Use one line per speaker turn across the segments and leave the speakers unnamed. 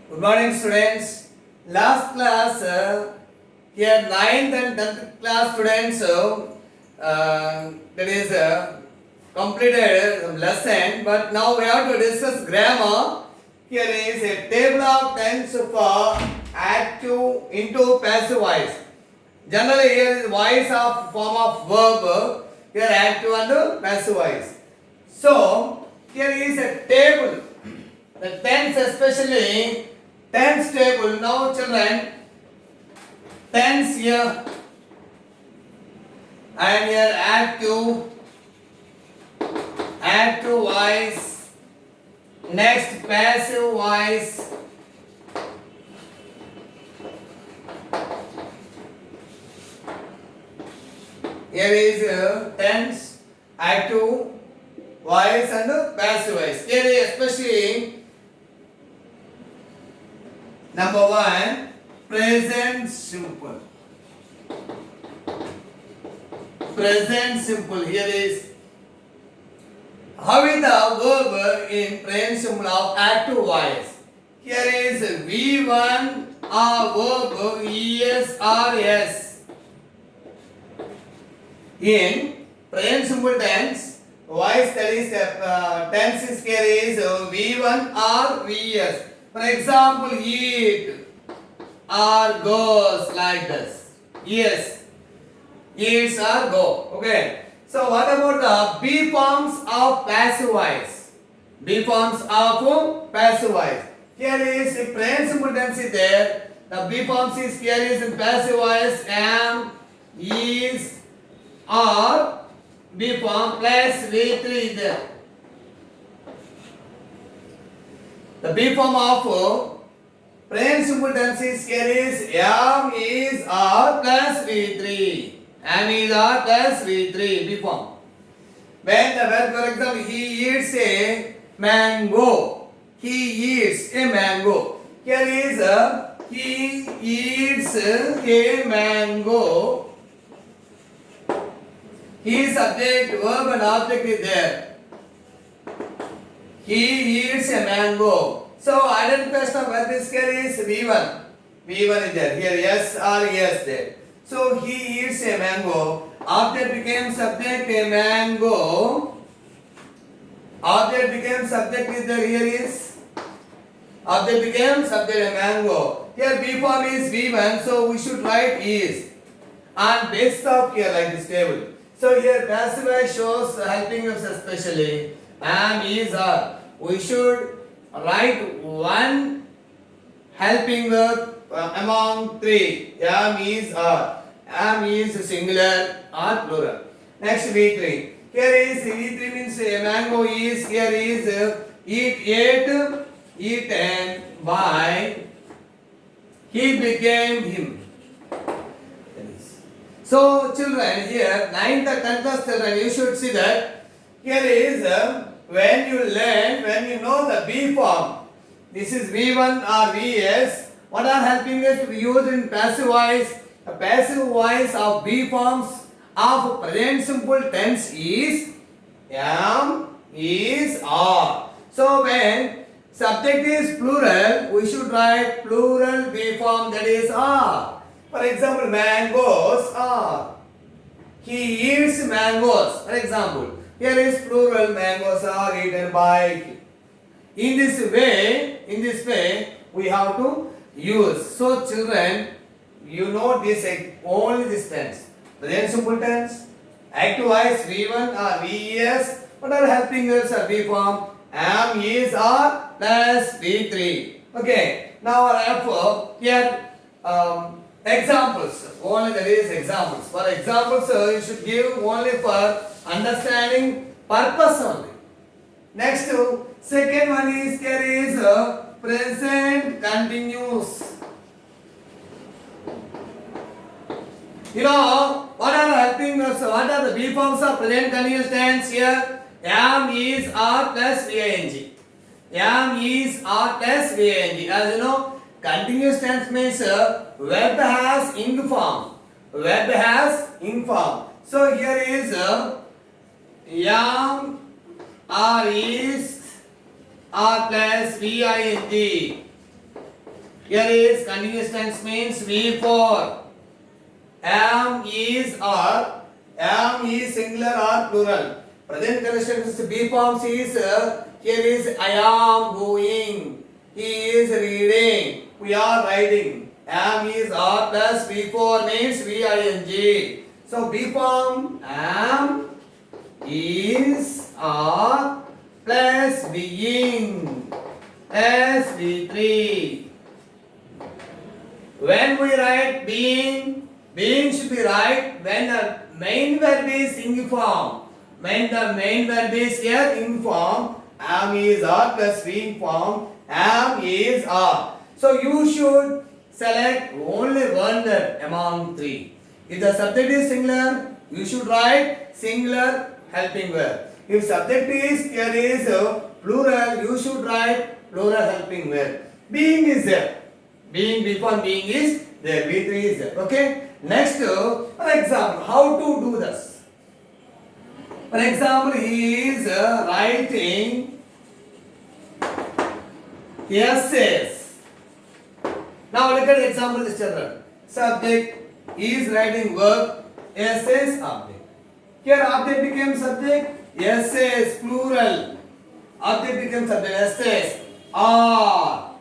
Good morning, students. Last class, here 9th and 10th class students, that is completed lesson. But now we have to discuss grammar. Here is a table of tense for active into passive voice. Generally, here is voice of form of verb. Here active and passive voice. So here is a table. The tense, especially tense table. Now children, tense here and here active voice, next passive voice, here is tense, active voice and passive voice. Here is especially number 1, present simple. Present simple. Here is how is the verb in present simple of active voice. Here is V1 or verb es or s. In present simple tense, voice that is tense is here is V1 or vs. For example, eat or goes like this. Yes, eats or go. Okay. So what about the B forms of passive voice? B forms of passive voice. Here is the present simple tense is there. The B forms is here is in passive voice am, is, or B form plus V3 is there. The B form of present simple tense is here is am, is, or plus V3. Am, is, or plus V3. B form. When the verb, for example, he eats a mango. He eats a mango. Here is he eats a mango. He subject, verb, and object is there. He eats a mango. So identification of verb is here is V1. V1 is there. Here yes or yes there. So he eats a mango. Object became subject a mango. Object became subject is there. Here is object became subject a mango. Here B form is V1. So we should write is on basis of here like this table. So here passive voice shows helping us especially am, is, are. We should write one helping verb among 3. Am, is, are. Am is singular or plural. Next V3. Here is V3 means a mango is. Here is ate, eaten by. He became him. So children, here 9th and 10th class children, you should see that here is when you learn, when you know the B form, this is V1 or Vs, what are helping us to be used in passive voice? The passive voice of B forms of present simple tense is am, is, are. So when subject is plural, we should write plural B form, that is are. For example, mangoes are. He eats mangoes. For example, here is plural, mangoes are eaten by. In this way, we have to use. So children, you know this only this tense. Present simple tense, active voice V1 or VES. What are helping us a B form? Am, is, are plus V3. Okay. Now therefore here examples. Only there is examples. For examples, you should give only for understanding purpose only. Next, second one is there is present continuous. You know what are helping us? What are the B forms of present continuous tense here? Am, is, are plus ing. Am, is, are plus ing. As you know, continuous tense means verb has ing form. Verb has ing form. So here is am, are, is, are plus VING. Here is continuous tense means V4. Am is or am is singular or plural. Present continuous B forms is here is I am going. He is reading. We are riding. Am is or plus V4 means VING. So B form am is or plus being as V3. When we write being, being should be right when the main verb is ing form. When the main verb is here ing form, am is or plus being form, am is or. So you should select only one verb among three. If the subject is singular, you should write singular helping verb. If subject is here is plural, you should write plural helping verb. Being is there. Being before being is there. V3 is there. Okay. Next, for example, how to do this? For example, he is writing essays. Now look at the example, this children. Subject is writing verb, essays, object. Here object became subject, essays, plural. Object became subject, essays, are.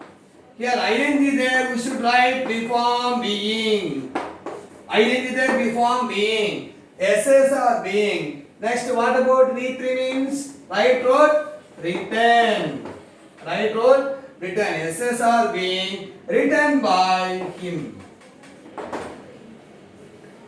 Here ing there, we should write before being. Ing there before being. Essays are being. Next, what about V3 means? Right wrote, written. Right wrote, written. Essays are being written by him.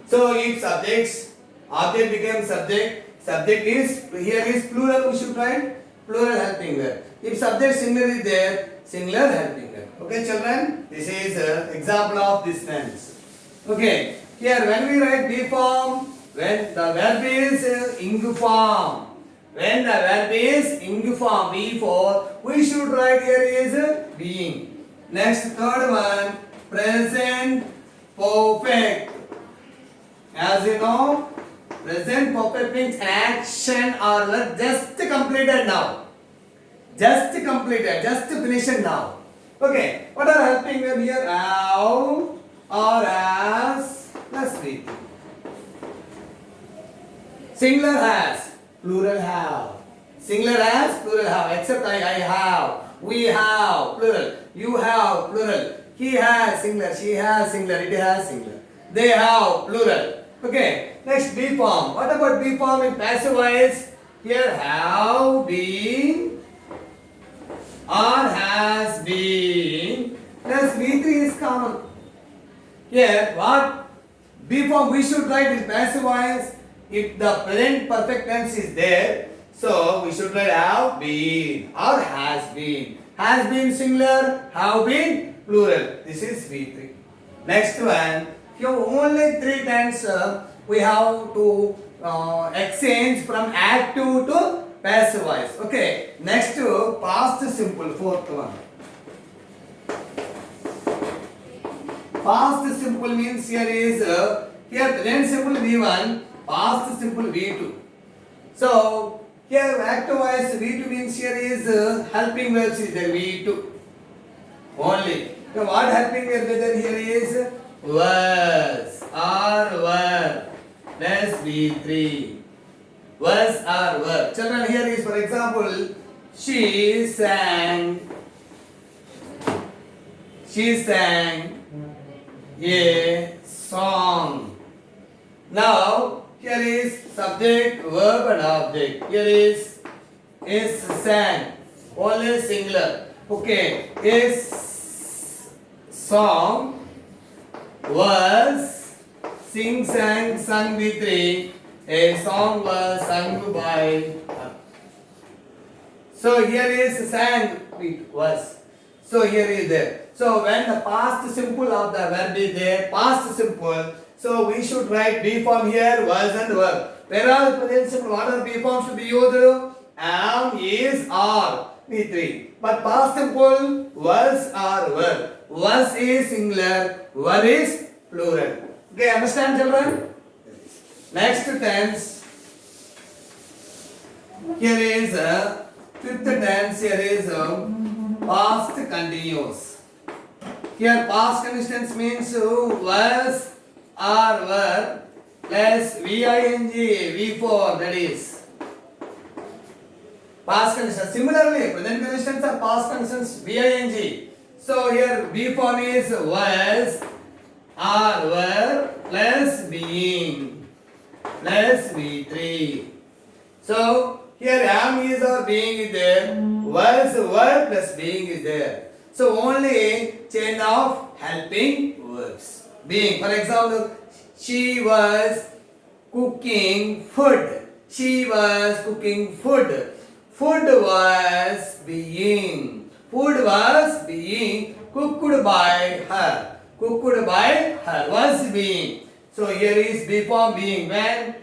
So if subjects, object became subject, subject is, here is plural, we should write plural helping verb. If subject singular is there, singular helping verb. Okay children, this is example of this tense. Okay, here when we write be form, when the verb is ing form, when the verb is ing form, B4, we should write here is being. Next, third one, present perfect. As you know, present perfect means an action or verb just completed now. Just completed, just finished now. Okay, what are helping verb here? Have or as plus V3. Singular has, plural have. Singular has, plural have. Except I have, we have, plural. You have, plural. He has, singular. She has, singular. It has, singular. They have, plural. Okay, next B form. What about B form in passive voice? Here have been or has been. Plus V3 is common. Here what? B form we should write in passive voice if the present perfect tense is there. So we should write have been or has been. Has been singular, have been plural. This is V3. Next one. Here only three times we have to exchange from active to passive voice. Okay. Next to past simple, fourth one. Past simple means here is here present simple V1, past simple V2. So here active voice V2 means here is helping verbs is there V2 only. So what helping verb whether here is was or were plus V3. Was or were. Children, here is for example, she sang a song. Now here is subject, verb and object. Here is sang, only singular. Okay, is song was sang sung V3. A song was sung by her. So here is sang was. So here is there. So when the past simple of the verb is there, past simple, so we should write B form here, was and were. Whereas present simple, what are B forms to be used? Am, is, are, V3. But past simple, was or were. Was is singular, were is plural. Okay, understand children? Next tense. Here is fifth tense. Here is past continuous. Here past continuous means was or were plus VING V4, that is past continuous. Similarly, present continuous are past continuous VING. So here B form is was or were plus being plus V3. So here am is or being is there, was were plus being is there. So only chain of helping verbs. Being, for example, she was cooking food. She was cooking food. Food was being. Food was being cooked by her. Cooked by her was being. So here is B form being when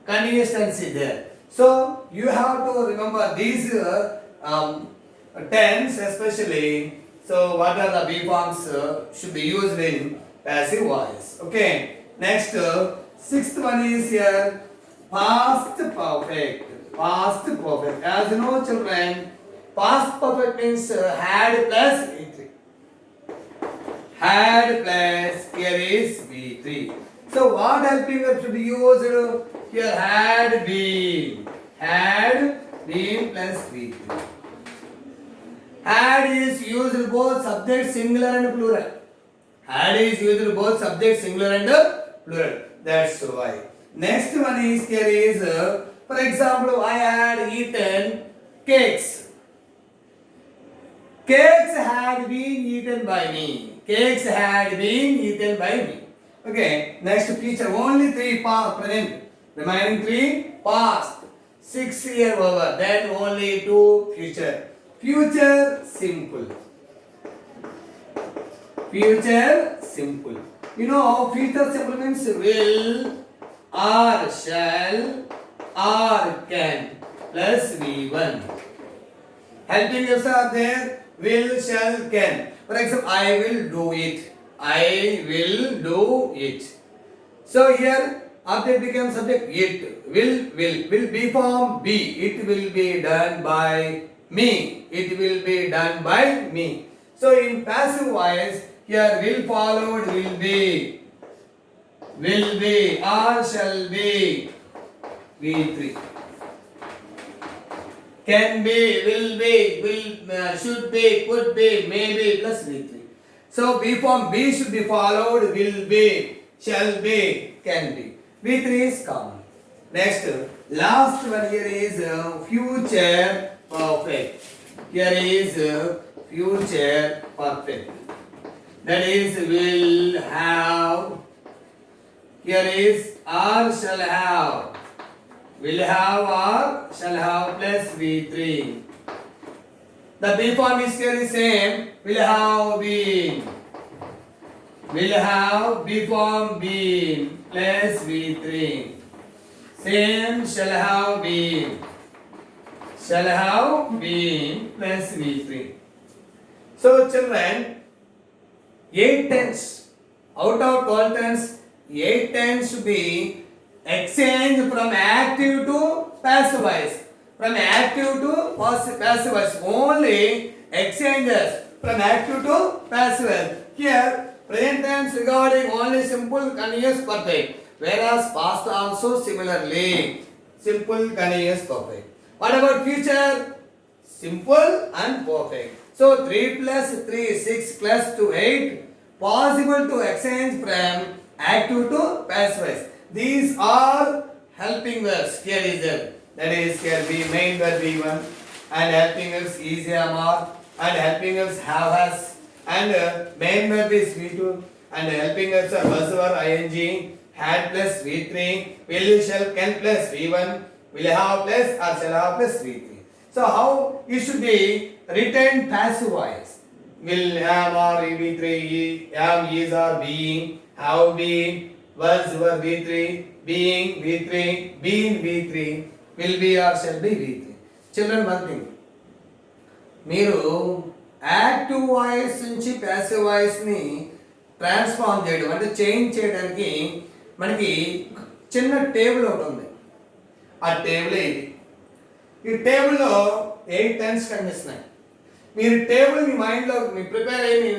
continuous tense is there. So you have to remember these tense especially. So what are the B forms should be used in passive voice. Okay. Next, sixth one is here past perfect. Past perfect. As you know, children, past perfect means had plus V3. Had plus here is V3. So what helping verb should be used here? Had been. Had been plus V3. Had is used both subject singular and plural. Had is used both subject singular and plural. That's why. Next one is here is for example, I had eaten cakes. Cakes had been eaten by me. Cakes had been eaten by me. Okay. Next future only 3 past present. Remaining 3 past. 6 year over. Then only 2 future. Future simple. Future simple. You know, future simple means will or shall or can plus V1. Helping verbs are there. Will, shall, can. For example, I will do it. I will do it. So here object becomes subject. It will be form be. It will be done by me. It will be done by me. So in passive voice, here will followed will be or shall be V3. Can be, will should be, could be, maybe plus V3. So B form B should be followed will be, shall be, can be. V3 is common. Next, last one here is future perfect. Here is future perfect. That is will have. Here is or shall have. Will have or shall have plus V3. The B form is here the same. Will have been. Will have B form been plus V3. Same shall have been. Shall have been plus V3. So children, 8 tense. Out of 12 tense, 8 tense should be exchange from active to passive voice. From active to passive voice. Only exchanges from active to passive voice. Here, present tense regarding only simple continuous perfect. Whereas past also similarly. Simple continuous perfect. What about future? Simple and perfect. So 3 plus 3, 6 plus 2, 8. Possible to exchange from active to passive voice. These are helping verbs. Here is it. That is here be main verb B1 and helping verbs is am are and helping verbs have has and main verb is V2 and helping verbs are was were ing had plus V3 will shall can plus V1 will have plus or shall have plus V3. So how it should be written passive voice. Will am or V3 am is or being have been was were V3, being V3, been V3, will be or shall be V3. Children, one thing. మీరు active voice నుంచి passive వాయిస్ని transform చేయడం అంటే change చేయడానికి మనకి చిన్న table ఒకటి ఉంది. ఆ టేబుల్ ఇది. ఈ టేబుల్లో 8 టెన్స్ కనిపిస్తున్నాయి. మీరు టేబుల్ మీ మైండ్లో మీ ప్రిపేర్ అయ్యి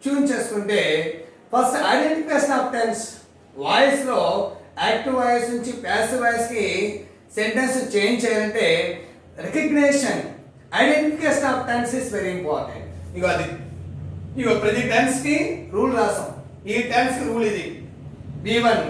ట్యూన్ చేసుకుంటే ఫస్ట్ ఐడెంటిఫికేషన్ ఆఫ్ టెన్స్, వాయిస్లో యాక్టివ్ వాయిస్ నుంచి ప్యాసివ్ వాయిస్కి సెంటెన్స్ చేంజ్ చేయాలంటే recognition, identification of tense is very important. ఇగో అది ఇగో ప్రతి టెన్స్కి రూల్ రాసాం. ఈ టెన్స్కి రూల్ ఇది V1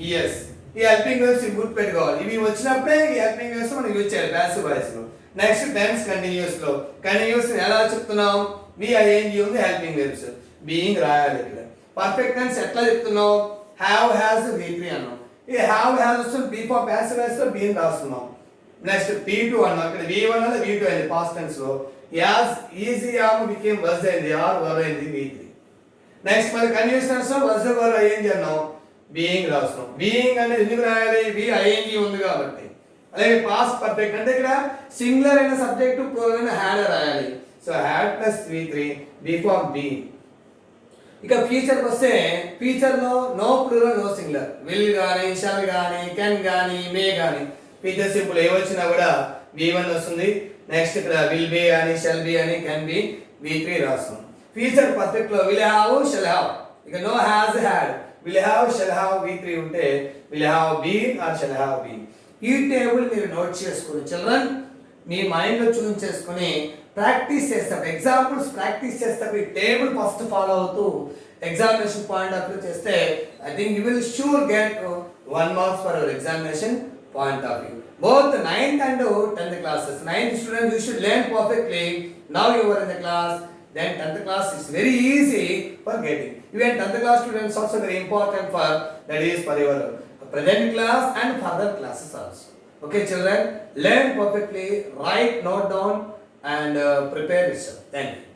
ES. ఈ హెల్పింగ్ వర్బ్స్ గుర్తు పెట్టుకోవాలి. ఇవి వచ్చినప్పుడే ఈ హెల్పింగ్ వర్బ్స్ మనం యూజ్ చేయాలి ప్యాసివ్ వాయిస్లో. నెక్స్ట్ టెన్స్ కంటిన్యూస్లో కంటిన్యూస్ ఎలా చెప్తున్నాం? VING ఉంది హెల్పింగ్ వర్బ్స్, బీయింగ్ రాయాలి ఇక్కడ. పర్ఫెక్ట్ టెన్స్ ఎట్లా చెప్తున్నాం? హ్యావ్ హ్యాస్ V3 అన్నాం. ఈ హ్యావ్ హ్యాస్ వస్తుంది బీ ఫర్ ప్యాసివ్ వాయిస్లో బీయింగ్ రాస్తున్నాం. నెక్స్ట్ P2 అన్నాం. ఇక్కడ V1 అనేది V2 అయింది పాస్ట్ టెన్స్లో. As is am became was అయింది, ఆర్ వర్ అయింది V3. నెక్స్ట్ మరి కంటిన్యూస్ టెన్స్లో వజ్ వర్ అయ్యింది అన్నాం, బీయింగ్ రాస్తున్నాం. బీయింగ్ అనేది ఎందుకు రాయాలి? VING ఉంది కాబట్టి. అలాగే పాస్ట్ పర్ఫెక్ట్ అంటే ఇక్కడ సింగులర్ అయిన సబ్జెక్టు ప్లూరల్ అయిన హ్యాడ్ రాయాలి. So had plus V3 before be. ఇక ఫ్యూచర్కి వస్తే ఫ్యూచర్లో no plural no singular. Will కానీ షల్ కానీ కెన్ కానీ మే కానీ ఫ్యూచర్ సింపుల్ ఏ వచ్చినా కూడా V1 వస్తుంది. నెక్స్ట్ ఇక్కడ విల్ బి అని షల్ బి అని కెన్ బి V3 రాస్తాం. ఫ్యూచర్ పర్ఫెక్ట్ లో విల్ హ్యావ్ షల్ హ్యావ్, ఇక no has had, will have shall have V3 ఉంటే will have been or shall have been. ఈ టేబుల్ మీరు నోట్ చేసుకుని చిల్డ్రన్ మీ మైండ్ లో చూస్ చేసుకుని ప్రాక్టీస్ చేస్తాం. ఎగ్జాంపుల్స్ ప్రాక్టీస్ చేస్తాం. ఈ టేబుల్ ఫస్ట్ ఫాలో అవుతూ ఎగ్జామినేషన్ పాయింట్ ఆఫ్ వ్యూ చేస్తే I think you will sure get 1 marks for your examination point of view. Both 9th and 10th classes. 9th students you should learn perfectly. Now you are in the class. Then 10th class is very easy for getting. Even 10th class students also very important for, that is for your present class and further classes also. Okay children, learn perfectly, write, note down and prepare yourself. Thank you.